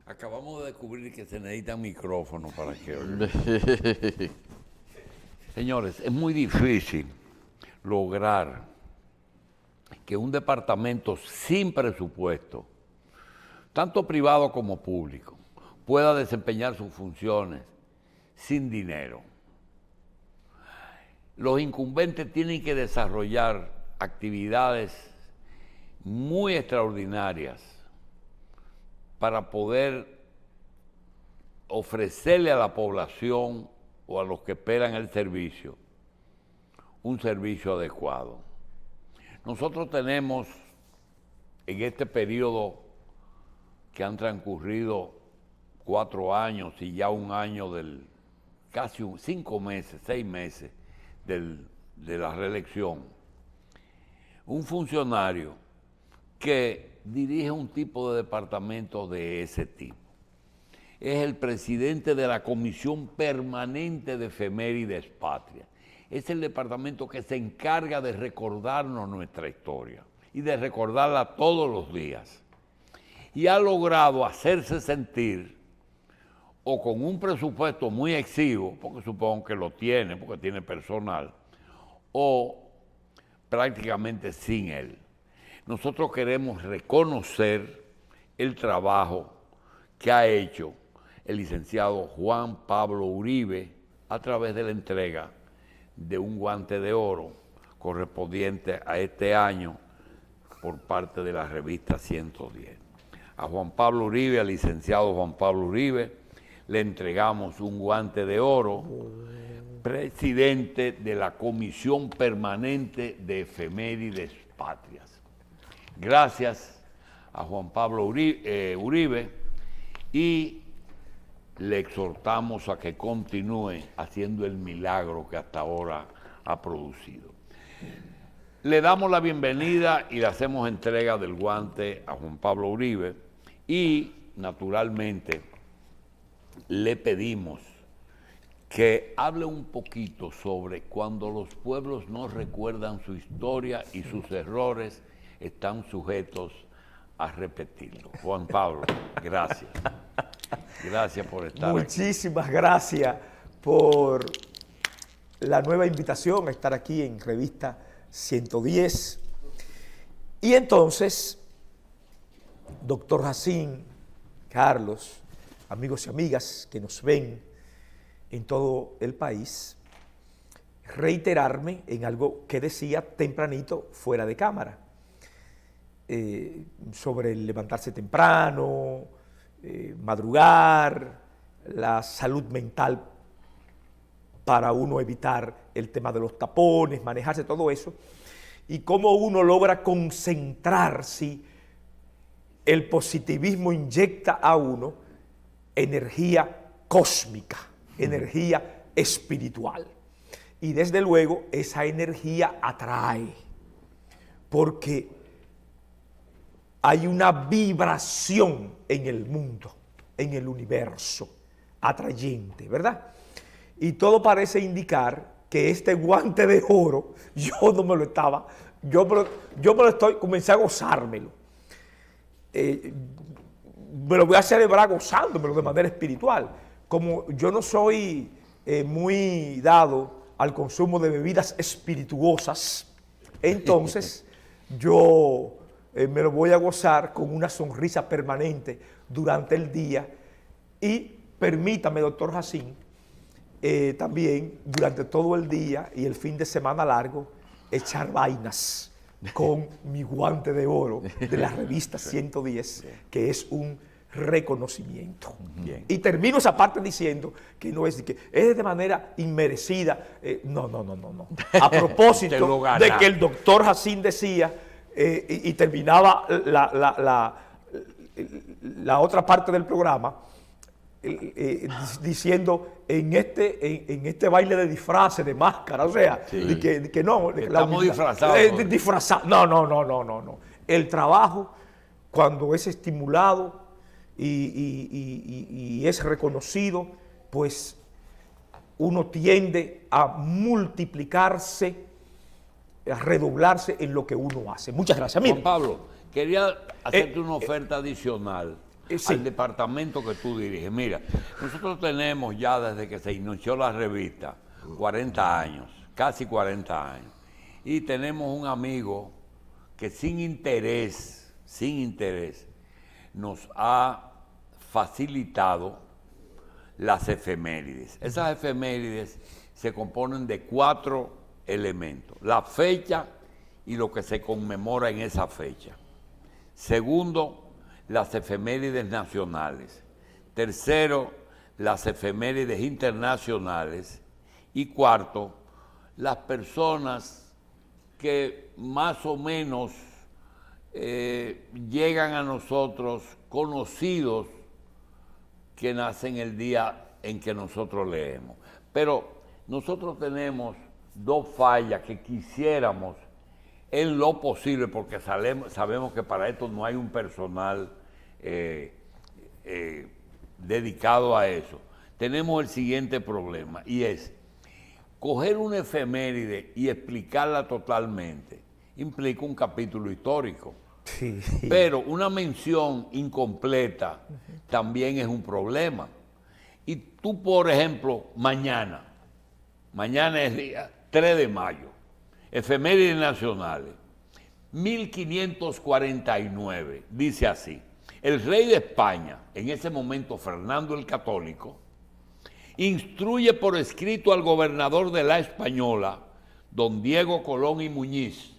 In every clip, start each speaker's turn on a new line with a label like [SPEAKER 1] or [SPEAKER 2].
[SPEAKER 1] Acabamos de descubrir que se necesita micrófono para que oigan. Señores, es muy difícil lograr que un departamento sin presupuesto, tanto privado como público, pueda desempeñar sus funciones sin dinero. Los incumbentes tienen que desarrollar actividades muy extraordinarias para poder ofrecerle a la población o a los que esperan el servicio un servicio adecuado. Nosotros tenemos en este periodo que han transcurrido 4 años y ya un año casi 5 meses, 6 meses de la reelección, un funcionario que dirige un tipo de departamento de ese tipo. Es el presidente de la Comisión Permanente de Efemérides Patrias. Es el departamento que se encarga de recordarnos nuestra historia y de recordarla todos los días. Y ha logrado hacerse sentir, o con un presupuesto muy exiguo, porque supongo que lo tiene, porque tiene personal, o prácticamente sin él. Nosotros queremos reconocer el trabajo que ha hecho el licenciado Juan Pablo Uribe a través de la entrega de un guante de oro correspondiente a este año por parte de la revista 110. A Juan Pablo Uribe, al licenciado Juan Pablo Uribe, le entregamos un guante de oro, presidente de la Comisión Permanente de Efemérides Patrias. Gracias a Juan Pablo Uribe y le exhortamos a que continúe haciendo el milagro que hasta ahora ha producido. Le damos la bienvenida y le hacemos entrega del guante a Juan Pablo Uribe y, naturalmente, le pedimos que hable un poquito sobre cuando los pueblos no recuerdan su historia y sus errores están sujetos a repetirlo. Juan Pablo, gracias. Gracias por estar aquí.
[SPEAKER 2] Muchísimas gracias por la nueva invitación a estar aquí en Revista 110. Y entonces, doctor Jacín, Carlos, amigos y amigas que nos ven en todo el país, reiterarme en algo que decía tempranito fuera de cámara, sobre el levantarse temprano, madrugar, la salud mental para uno evitar el tema de los tapones, manejarse todo eso, y cómo uno logra concentrarse. El positivismo inyecta a uno energía cósmica, energía espiritual. Y desde luego esa energía atrae, porque hay una vibración en el mundo, en el universo, atrayente, ¿verdad? Y todo parece indicar que este guante de oro, yo me lo estoy, comencé a gozármelo. Me lo voy a celebrar gozándomelo de manera espiritual. Como yo no soy muy dado al consumo de bebidas espirituosas, entonces yo me lo voy a gozar con una sonrisa permanente durante el día. Y permítame, doctor Jacín, también durante todo el día y el fin de semana largo, echar vainas con mi guante de oro de la revista 110, que es un reconocimiento. Bien. Y termino esa parte diciendo que no es que es de manera inmerecida. No. A propósito de que el doctor Jacín decía, y terminaba la otra parte del programa, diciendo en este baile de disfraces, de máscara, o sea, sí, de que no.
[SPEAKER 1] Estamos disfrazados.
[SPEAKER 2] Disfrazados. No. El trabajo, cuando es estimulado y es reconocido, pues uno tiende a multiplicarse, a redoblarse en lo que uno hace. Muchas gracias.
[SPEAKER 1] Juan Pablo, quería hacerte una oferta adicional
[SPEAKER 2] Sí.
[SPEAKER 1] al departamento que tú diriges. Mira, nosotros tenemos ya desde que se inició la revista 40 años, casi 40 años, y tenemos un amigo que sin interés, nos ha facilitado las efemérides. Esas efemérides se componen de 4 elementos: la fecha y lo que se conmemora en esa fecha. Segundo, las efemérides nacionales. Tercero, las efemérides internacionales. Y cuarto, las personas que más o menos llegan a nosotros conocidos, que nacen el día en que nosotros leemos. Pero nosotros tenemos 2 fallas que quisiéramos en lo posible, porque sabemos que para esto no hay un personal dedicado a eso. Tenemos el siguiente problema, y es coger una efeméride y explicarla totalmente implica un capítulo histórico.
[SPEAKER 2] Sí.
[SPEAKER 1] Pero una mención incompleta también es un problema. Y tú, por ejemplo, mañana es día 3 de mayo, efemérides nacionales, 1549, dice así: el rey de España, en ese momento Fernando el Católico, instruye por escrito al gobernador de la Española, don Diego Colón y Muñiz,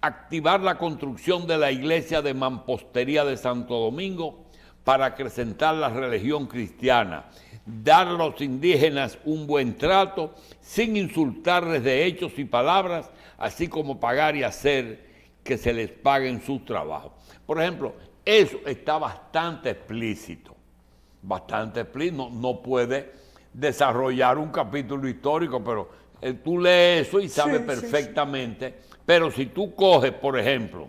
[SPEAKER 1] activar la construcción de la iglesia de mampostería de Santo Domingo para acrecentar la religión cristiana, dar a los indígenas un buen trato sin insultarles de hechos y palabras, así como pagar y hacer que se les paguen sus trabajos. Por ejemplo, eso está bastante explícito, no puede desarrollar un capítulo histórico, pero tú lees eso y sabes perfectamente. Sí. Pero si tú coges, por ejemplo,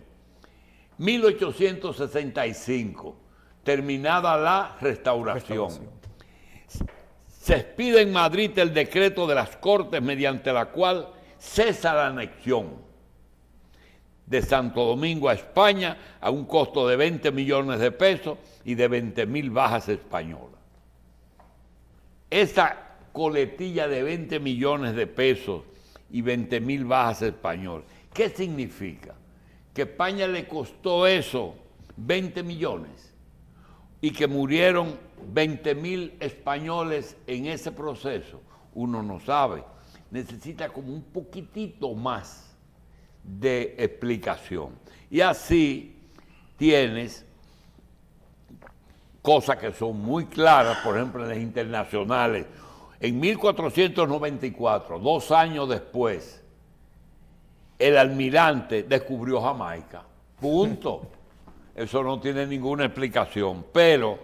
[SPEAKER 1] 1865, terminada la restauración, se expide en Madrid el decreto de las Cortes mediante la cual cesa la anexión de Santo Domingo a España a un costo de 20 millones de pesos y de 20.000 bajas españolas. Esa coletilla de 20 millones de pesos y 20.000 bajas españolas, ¿qué significa? Que España le costó eso 20 millones y que murieron 20.000 españoles en ese proceso. Uno no sabe, necesita como un poquitito más de explicación. Y así tienes cosas que son muy claras, por ejemplo en las internacionales. En 1494, 2 años después, el almirante descubrió Jamaica. Punto. Eso no tiene ninguna explicación. Pero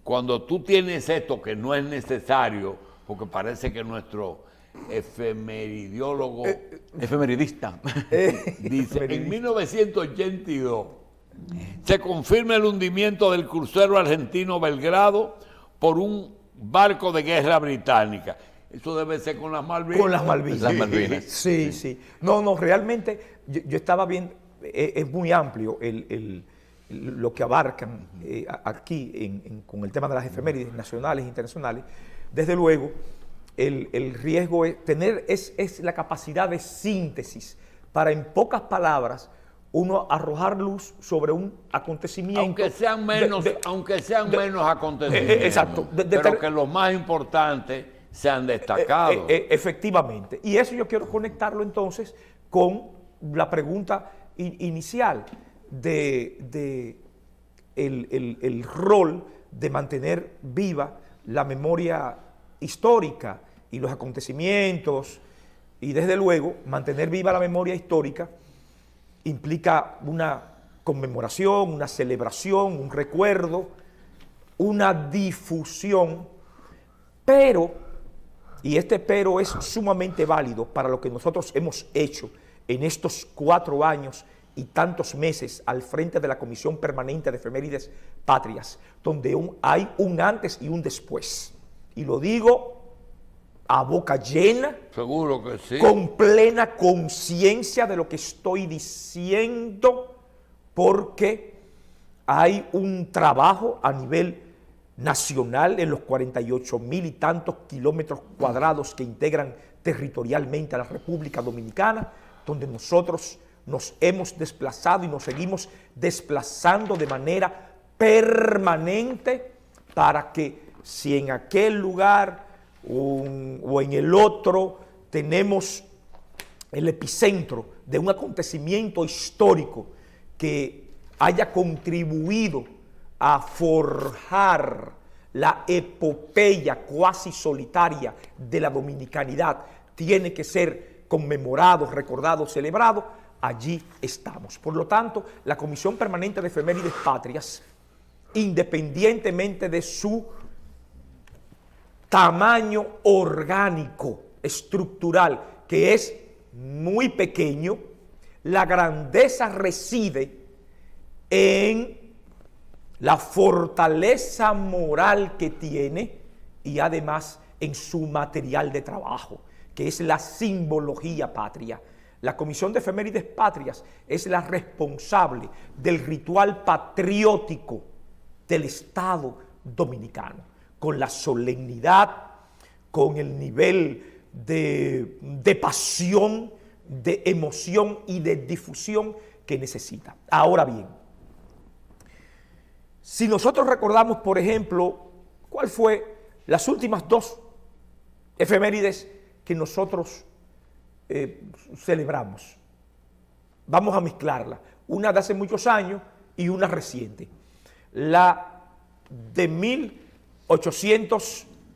[SPEAKER 1] cuando tú tienes esto que no es necesario, porque parece que nuestro efemeridista dice, en 1982 se confirma el hundimiento del crucero argentino Belgrado por un barco de guerra británica. Eso debe ser con las Malvinas.
[SPEAKER 2] Con las Malvinas. Sí. No, realmente yo estaba viendo, es muy amplio lo que abarcan aquí con el tema de las efemérides nacionales e internacionales. Desde luego, el riesgo es la capacidad de síntesis para, en pocas palabras, uno arrojar luz sobre un acontecimiento.
[SPEAKER 1] Aunque sean menos acontecimientos.
[SPEAKER 2] Exacto.
[SPEAKER 1] Pero que los más importantes sean destacados.
[SPEAKER 2] Efectivamente. Y eso yo quiero conectarlo entonces con la pregunta inicial de el rol de mantener viva la memoria histórica y los acontecimientos, y desde luego mantener viva la memoria histórica implica una conmemoración, una celebración, un recuerdo, una difusión, pero, y este pero es sumamente válido para lo que nosotros hemos hecho en estos 4 años y tantos meses al frente de la Comisión Permanente de Efemérides Patrias, donde hay un antes y un después. Y lo digo a boca llena,
[SPEAKER 1] seguro que sí,
[SPEAKER 2] con plena conciencia de lo que estoy diciendo, porque hay un trabajo a nivel nacional en los 48,000 y tantos kilómetros cuadrados que integran territorialmente a la República Dominicana, donde nosotros nos hemos desplazado y nos seguimos desplazando de manera permanente para que si en aquel lugar o en el otro tenemos el epicentro de un acontecimiento histórico que haya contribuido a forjar la epopeya cuasi solitaria de la dominicanidad, tiene que ser conmemorado, recordado, celebrado, allí estamos. Por lo tanto, la Comisión Permanente de Efemérides Patrias, independientemente de su tamaño orgánico, estructural, que es muy pequeño, la grandeza reside en la fortaleza moral que tiene y además en su material de trabajo, que es la simbología patria. La Comisión de Efemérides Patrias es la responsable del ritual patriótico del Estado dominicano, con la solemnidad, con el nivel de pasión, de emoción y de difusión que necesita. Ahora bien, si nosotros recordamos, por ejemplo, cuál fue las últimas dos efemérides que nosotros celebramos, vamos a mezclarla, una de hace muchos años y una reciente. La de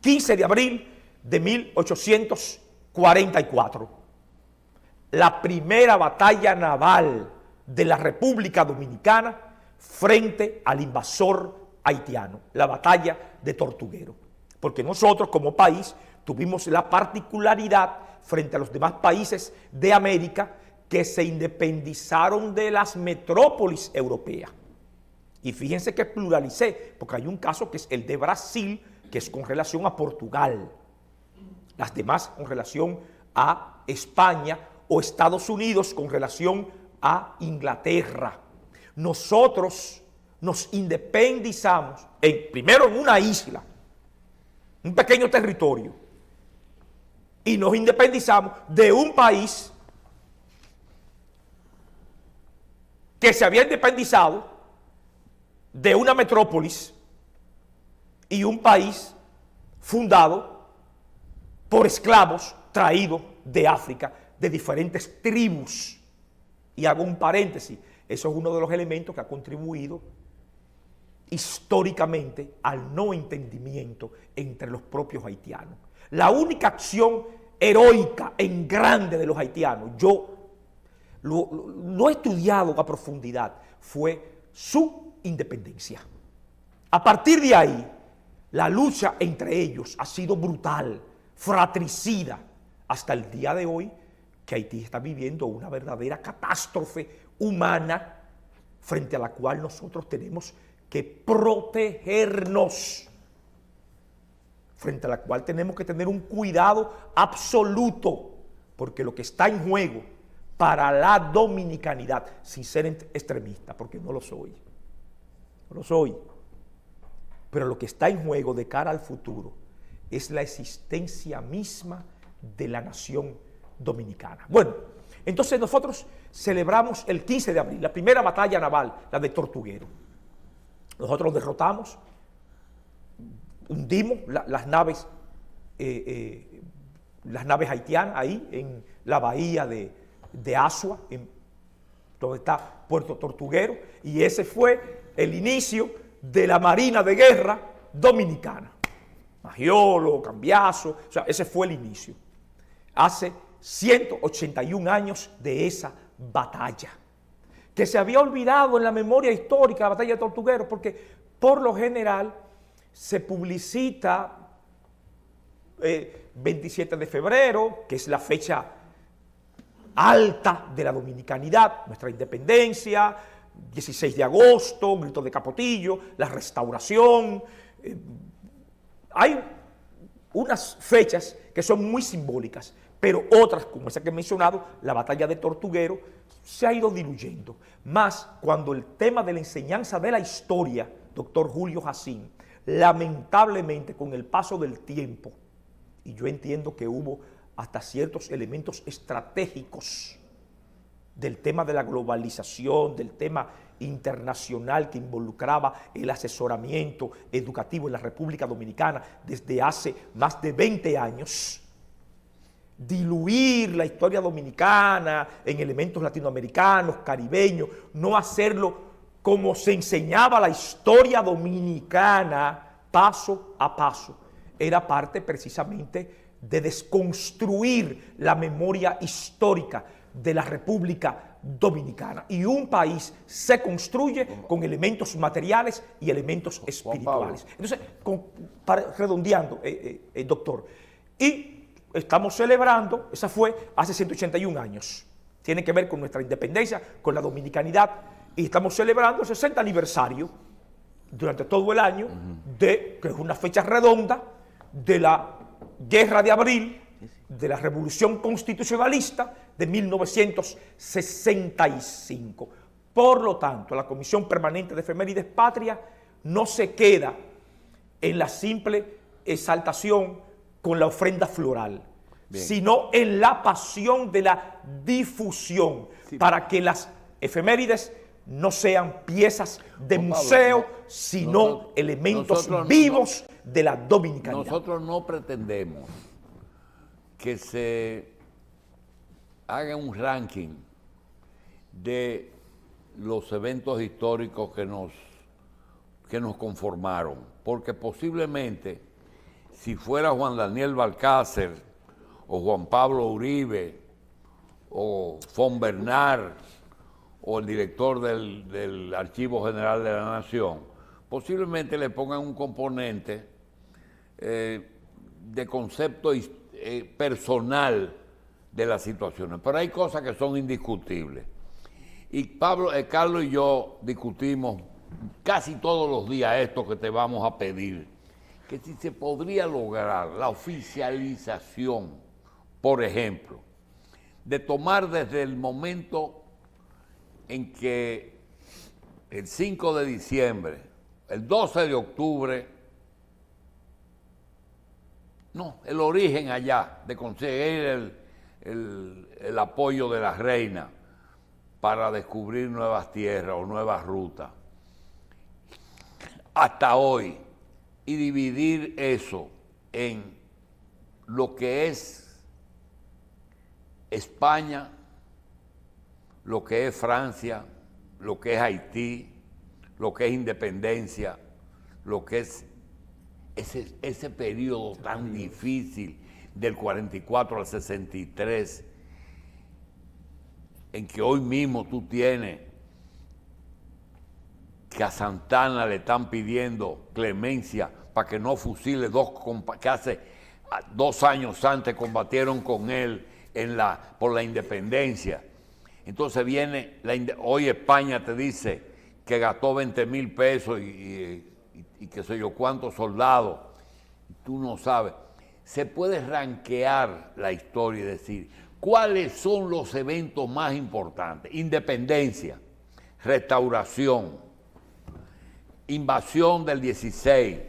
[SPEAKER 2] 15 de abril de 1844, la primera batalla naval de la República Dominicana frente al invasor haitiano, la batalla de Tortuguero. Porque nosotros como país tuvimos la particularidad frente a los demás países de América que se independizaron de las metrópolis europeas. Y fíjense que pluralicé, porque hay un caso que es el de Brasil, que es con relación a Portugal. Las demás con relación a España o Estados Unidos con relación a Inglaterra. Nosotros nos independizamos primero en una isla, un pequeño territorio, y nos independizamos de un país que se había independizado de una metrópolis y un país fundado por esclavos traídos de África, de diferentes tribus. Y hago un paréntesis, eso es uno de los elementos que ha contribuido históricamente al no entendimiento entre los propios haitianos. La única acción heroica en grande de los haitianos, yo lo he estudiado a profundidad, fue su independencia. A partir de ahí, la lucha entre ellos ha sido brutal, fratricida, hasta el día de hoy, que Haití está viviendo una verdadera catástrofe humana frente a la cual nosotros tenemos que protegernos, frente a la cual tenemos que tener un cuidado absoluto, porque lo que está en juego para la dominicanidad, sin ser extremista, porque no lo soy, pero lo que está en juego de cara al futuro es la existencia misma de la nación dominicana. Bueno, entonces nosotros celebramos el 15 de abril, la primera batalla naval, la de Tortuguero. Nosotros derrotamos, hundimos las naves haitianas ahí en la bahía de Asua, donde está Puerto Tortuguero, y ese fue el inicio de la Marina de Guerra Dominicana. Maggiolo, Cambiaso, o sea, ese fue el inicio. Hace 181 años de esa batalla, que se había olvidado en la memoria histórica, la batalla de Tortuguero, porque por lo general se publicita 27 de febrero, que es la fecha alta de la dominicanidad, nuestra independencia, 16 de agosto, Grito de Capotillo, la restauración. Hay unas fechas que son muy simbólicas, pero otras, como esa que he mencionado, la batalla de Tortuguero, se ha ido diluyendo. Más cuando el tema de la enseñanza de la historia, doctor Julio Jacín, lamentablemente con el paso del tiempo, y yo entiendo que hubo hasta ciertos elementos estratégicos del tema de la globalización, del tema internacional que involucraba el asesoramiento educativo en la República Dominicana desde hace más de 20 años, diluir la historia dominicana en elementos latinoamericanos, caribeños, no hacerlo como se enseñaba la historia dominicana paso a paso, era parte precisamente de desconstruir la memoria histórica de la República Dominicana. Y un país se construye con elementos materiales y elementos espirituales. Entonces, redondeando, doctor, y estamos celebrando, esa fue hace 181 años, tiene que ver con nuestra independencia, con la dominicanidad, y estamos celebrando el 60 aniversario durante todo el año, que es una fecha redonda, de la Guerra de Abril, de la Revolución Constitucionalista de 1965. Por lo tanto, la Comisión Permanente de Efemérides Patria no se queda en la simple exaltación con la ofrenda floral, sino en la pasión de la difusión, para que las efemérides no sean piezas de museo, sino elementos vivos de la dominicanidad.
[SPEAKER 1] Nosotros no pretendemos que se haga un ranking de los eventos históricos que nos conformaron, porque posiblemente si fuera Juan Daniel Balcácer o Juan Pablo Uribe o Fon Bernard o el director del Archivo General de la Nación, posiblemente le pongan un componente de concepto personal de las situaciones. Pero hay cosas que son indiscutibles. Y Carlos y yo discutimos casi todos los días esto que te vamos a pedir, que si se podría lograr la oficialización, por ejemplo, de tomar desde el momento en que el 5 de diciembre, el 12 de octubre, el origen allá de conseguir el apoyo de la reina para descubrir nuevas tierras o nuevas rutas, hasta hoy, y dividir eso en lo que es España, lo que es Francia, lo que es Haití, lo que es independencia, lo que es ese periodo tan difícil del 44 al 63, en que hoy mismo tú tienes que a Santana le están pidiendo clemencia para que no fusile que hace 2 años antes combatieron con él por la independencia. Entonces hoy España te dice que gastó 20,000 pesos y qué sé yo cuántos soldados, tú no sabes. Se puede ranquear la historia y decir cuáles son los eventos más importantes: independencia, restauración, invasión del 16,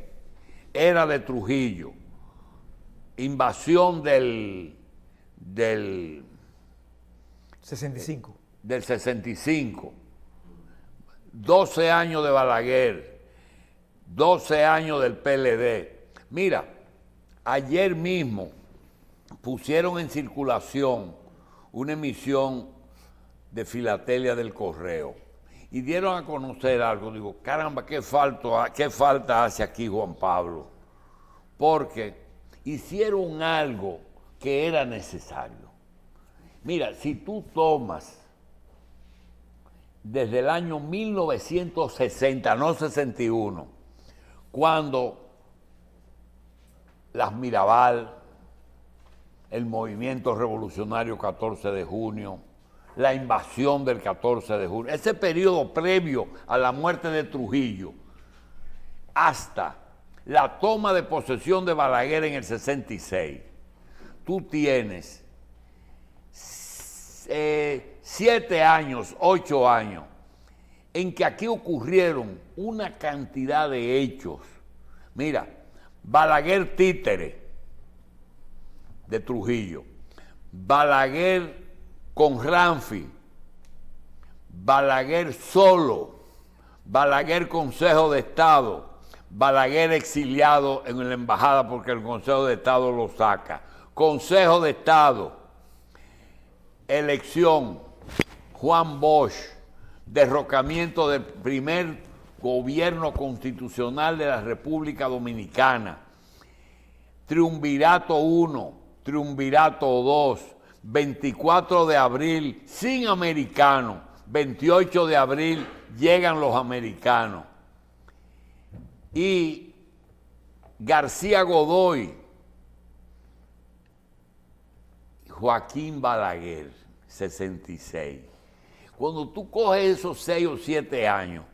[SPEAKER 1] era de Trujillo, invasión del
[SPEAKER 2] 65.
[SPEAKER 1] Del 65, 12 años de Balaguer, 12 años del PLD. Mira, ayer mismo pusieron en circulación una emisión de Filatelia del Correo y dieron a conocer algo. Digo, caramba, qué falta hace aquí Juan Pablo, porque hicieron algo que era necesario. Mira, si tú tomas desde el año 1960, no 61, cuando las Mirabal, el movimiento revolucionario 14 de junio, la invasión del 14 de junio, ese periodo previo a la muerte de Trujillo, hasta la toma de posesión de Balaguer en el 66, tú tienes 7 años, 8 años, en que aquí ocurrieron una cantidad de hechos. Mira, Balaguer títere de Trujillo, Balaguer con Ramfi, Balaguer solo, Balaguer Consejo de Estado, Balaguer exiliado en la embajada porque el Consejo de Estado lo saca, Consejo de Estado, elección, Juan Bosch, derrocamiento del primer gobierno constitucional de la República Dominicana, Triunvirato 1, Triunvirato 2, 24 de abril sin americanos, 28 de abril llegan los americanos. Y García Godoy, Joaquín Balaguer, 66. Cuando tú coges esos 6 o 7 años,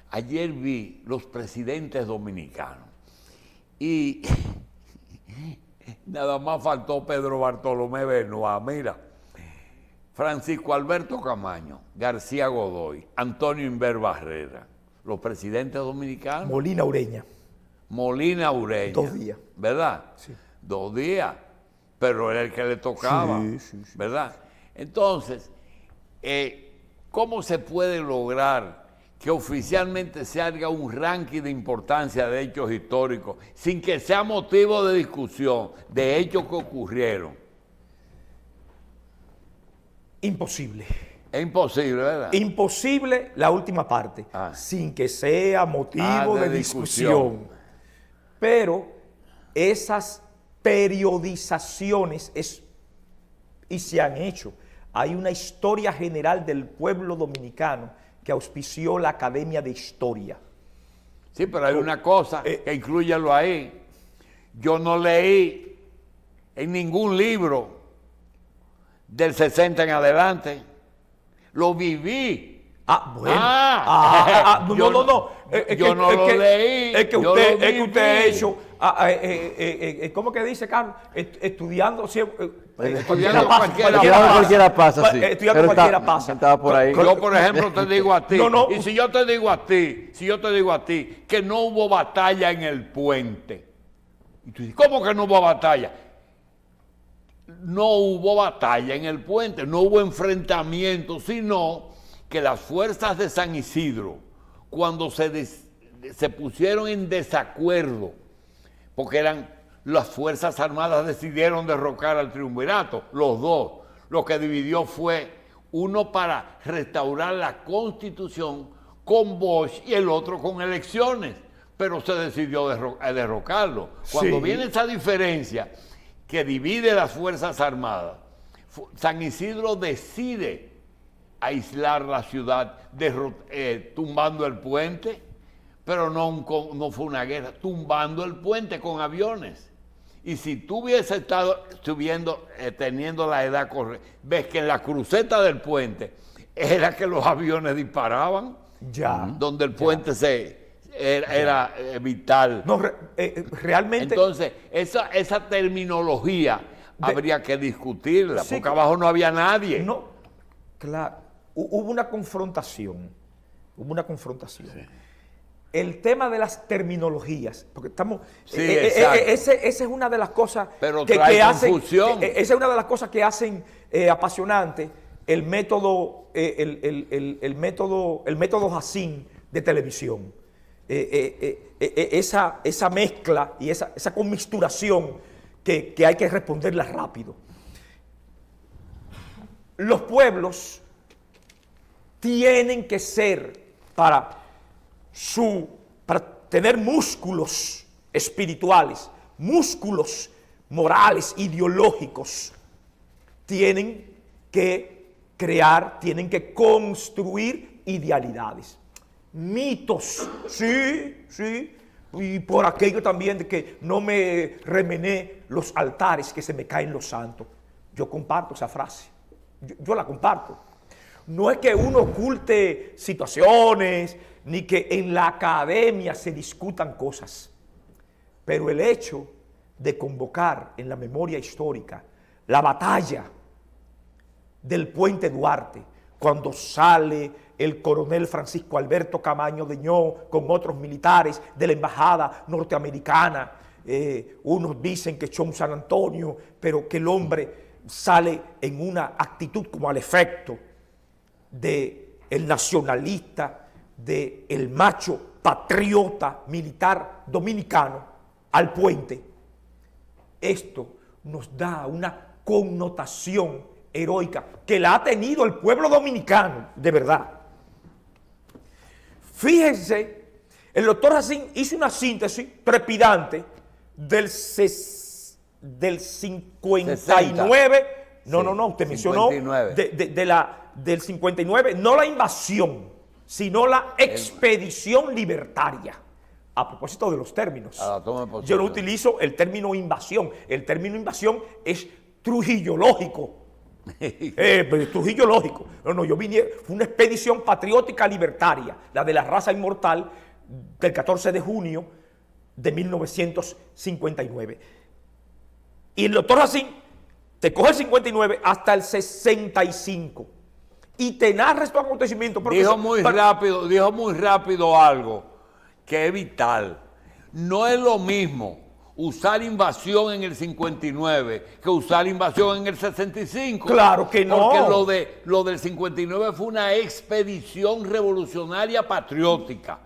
[SPEAKER 1] ayer vi los presidentes dominicanos y nada más faltó Pedro Bartolomé Benoit. Mira, Francisco Alberto Camaño, García Godoy, Antonio Inver Barrera, los presidentes dominicanos.
[SPEAKER 2] Molina Ureña.
[SPEAKER 1] Molina Ureña.
[SPEAKER 2] 2 días.
[SPEAKER 1] ¿Verdad?
[SPEAKER 2] Sí.
[SPEAKER 1] 2 días, pero era el que le tocaba,
[SPEAKER 2] Sí.
[SPEAKER 1] ¿verdad? Entonces, ¿cómo se puede lograr que oficialmente se haga un ranking de importancia de hechos históricos sin que sea motivo de discusión de hechos que ocurrieron?
[SPEAKER 2] Imposible.
[SPEAKER 1] Es imposible, ¿verdad?
[SPEAKER 2] Imposible la última parte, sin que sea motivo de discusión. Pero esas periodizaciones y se han hecho. Hay una historia general del pueblo dominicano que auspició la Academia de Historia.
[SPEAKER 1] Sí, pero hay una cosa que inclúyalo ahí. Yo no leí en ningún libro del 60 en adelante. Lo viví.
[SPEAKER 2] Bueno. No.
[SPEAKER 1] Yo no lo leí.
[SPEAKER 2] Es que usted ha hecho, ¿cómo que dice, Carlos? Estudiando siempre.
[SPEAKER 1] Estudiando
[SPEAKER 3] cualquiera pasa, sí.
[SPEAKER 2] Estudiando cualquiera pasa.
[SPEAKER 3] Estaba por ahí.
[SPEAKER 1] Yo, por ejemplo, te digo a ti,
[SPEAKER 2] No.
[SPEAKER 1] y si yo te digo a ti que no hubo batalla en el puente, y tú dices, ¿cómo que no hubo batalla? No hubo batalla en el puente, no hubo enfrentamiento, sino que las fuerzas de San Isidro, cuando se pusieron en desacuerdo, porque las Fuerzas Armadas decidieron derrocar al triunvirato, los dos, lo que dividió fue uno para restaurar la Constitución con Bosch y el otro con elecciones, pero se decidió derrocarlo. Cuando viene esa diferencia que divide las Fuerzas Armadas, San Isidro decide aislar la ciudad tumbando el puente, pero no fue una guerra, tumbando el puente con aviones. Y si tú hubieses estado teniendo la edad correcta, ves que en la cruceta del puente era que los aviones disparaban, donde el puente era vital.
[SPEAKER 2] No, realmente.
[SPEAKER 1] Entonces, esa terminología habría que discutirla, porque abajo no había nadie.
[SPEAKER 2] No, claro, hubo una confrontación. Sí. El tema de las terminologías, porque estamos...
[SPEAKER 1] Sí,
[SPEAKER 2] esa es una de las cosas
[SPEAKER 1] que hacen...
[SPEAKER 2] Esa es una de las cosas que hacen apasionante el método Jacín de televisión. Esa mezcla y esa conmisturación que hay que responderla rápido. Los pueblos tienen que ser para tener músculos espirituales, músculos morales, ideológicos, tienen que crear, tienen que construir idealidades. Mitos, sí, y por aquello también de que no me remené los altares que se me caen los santos. Yo comparto esa frase, yo la comparto. No es que uno oculte situaciones, ni que en la academia se discutan cosas, pero el hecho de convocar en la memoria histórica la batalla del Puente Duarte, cuando sale el coronel Francisco Alberto Camaño Deñó con otros militares de la embajada norteamericana. Unos dicen que echó un San Antonio, pero que el hombre sale en una actitud como al efecto de el nacionalista, de el macho patriota militar dominicano al puente. Esto nos da una connotación heroica que la ha tenido el pueblo dominicano, de verdad. Fíjense, el doctor Racine hizo una síntesis trepidante del 59, usted mencionó del 59, no la invasión, sino la expedición libertaria. A propósito de los términos, yo no utilizo el término invasión. El término invasión es trujillológico. Trujillológico. Yo vine, fue una expedición patriótica libertaria, la de la raza inmortal, del 14 de junio de 1959. Y el doctor Racine te coge el 59 hasta el 65 y te narra estos acontecimientos.
[SPEAKER 1] Dijo muy rápido algo que es vital. No es lo mismo usar invasión en el 59 que usar invasión en el 65.
[SPEAKER 2] Claro que no.
[SPEAKER 1] Porque lo del 59 fue una expedición revolucionaria patriótica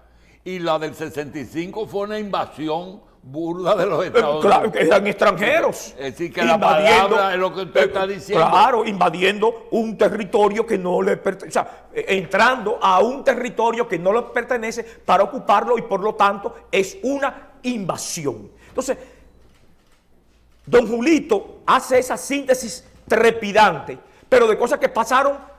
[SPEAKER 1] y la del 65 fue una invasión burda de los Estados Unidos.
[SPEAKER 2] Claro, que eran extranjeros.
[SPEAKER 1] Es decir, que la palabra es lo que usted está diciendo.
[SPEAKER 2] Claro, invadiendo un territorio que no le pertenece, o sea, entrando a un territorio que no le pertenece para ocuparlo y por lo tanto es una invasión. Entonces, don Julito hace esa síntesis trepidante, pero de cosas que pasaron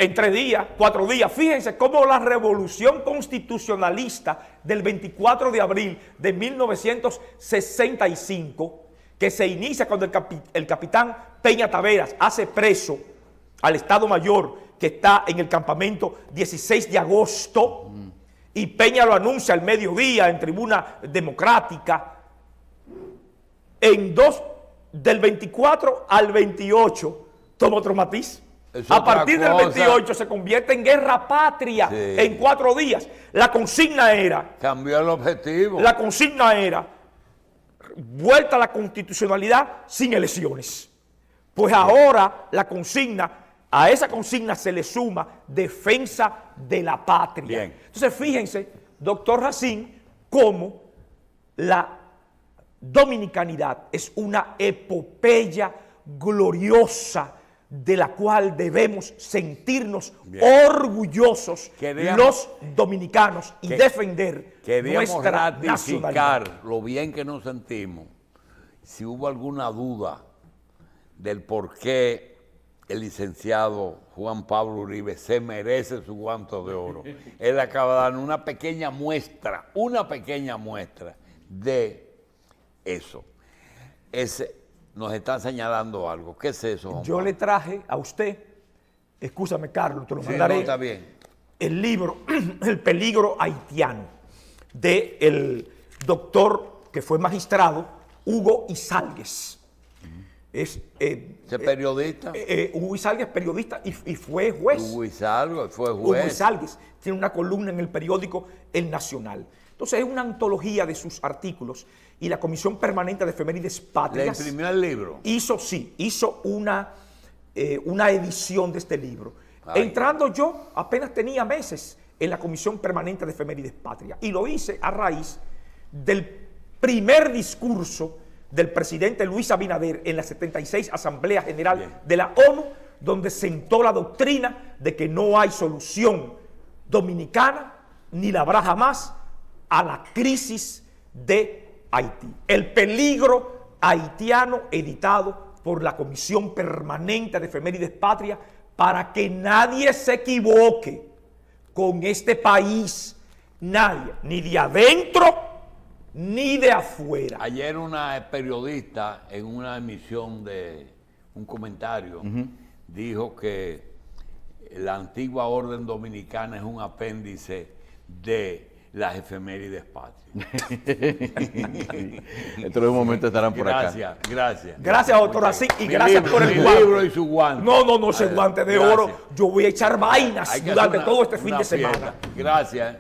[SPEAKER 2] en 3 días, 4 días. Fíjense cómo la revolución constitucionalista del 24 de abril de 1965, que se inicia cuando el capitán Peña Taveras hace preso al Estado Mayor que está en el campamento 16 de agosto, y Peña lo anuncia al mediodía en Tribuna Democrática. Del 24 al 28 toma otro matiz. A partir del 28 se convierte en guerra patria en 4 días. La consigna era...
[SPEAKER 1] Cambió el objetivo.
[SPEAKER 2] La consigna era vuelta a la constitucionalidad sin elecciones. Pues ahora a esa consigna se le suma defensa de la patria.
[SPEAKER 1] Bien.
[SPEAKER 2] Entonces fíjense, doctor Racine, cómo la dominicanidad es una epopeya gloriosa de la cual debemos sentirnos orgullosos los dominicanos y defender nuestra nacionalidad.
[SPEAKER 1] Lo bien que nos sentimos. Si hubo alguna duda del por qué el licenciado Juan Pablo Uribe se merece su guanto de oro, él acaba de dar una pequeña muestra de eso. Nos está señalando algo. ¿Qué es eso, Juan
[SPEAKER 2] Yo
[SPEAKER 1] Pablo?
[SPEAKER 2] le traje a usted, excúsame Carlos, te lo mandaré,
[SPEAKER 1] no, está bien.
[SPEAKER 2] el libro El peligro haitiano, del doctor que fue magistrado, Hugo Izalgues. ¿Ese
[SPEAKER 1] periodista?
[SPEAKER 2] Hugo Izalgues, periodista y fue juez.
[SPEAKER 1] Hugo Izalgues fue juez.
[SPEAKER 2] Hugo Izalgues tiene una columna en el periódico El Nacional. Entonces es una antología de sus artículos y la Comisión Permanente de Efemérides Patrias...
[SPEAKER 1] ¿Le imprimió el libro?
[SPEAKER 2] Hizo una edición de este libro. Ay. Entrando yo, apenas tenía meses en la Comisión Permanente de Efemérides Patrias y lo hice a raíz del primer discurso del presidente Luis Abinader en la 76 Asamblea General de la ONU, donde sentó la doctrina de que no hay solución dominicana, ni la habrá jamás, a la crisis de Haití. El peligro haitiano, editado por la Comisión Permanente de Efemérides Patria, para que nadie se equivoque con este país, nadie, ni de adentro ni de afuera.
[SPEAKER 1] Ayer una periodista en una emisión de un comentario dijo que la antigua orden dominicana es un apéndice de las efemérides patrias.
[SPEAKER 3] Dentro de un momento estarán por acá.
[SPEAKER 1] Gracias, gracias.
[SPEAKER 2] Gracias, doctor Racine, y
[SPEAKER 1] Mi
[SPEAKER 2] gracias
[SPEAKER 1] libro,
[SPEAKER 2] por el
[SPEAKER 1] mi
[SPEAKER 2] guante.
[SPEAKER 1] libro y su guante.
[SPEAKER 2] No, ese guante de
[SPEAKER 1] Gracias.
[SPEAKER 2] oro. Yo voy a echar vainas
[SPEAKER 1] Hay que
[SPEAKER 2] durante
[SPEAKER 1] hacer
[SPEAKER 2] todo este fin
[SPEAKER 1] una
[SPEAKER 2] de semana.
[SPEAKER 1] fiesta. Gracias.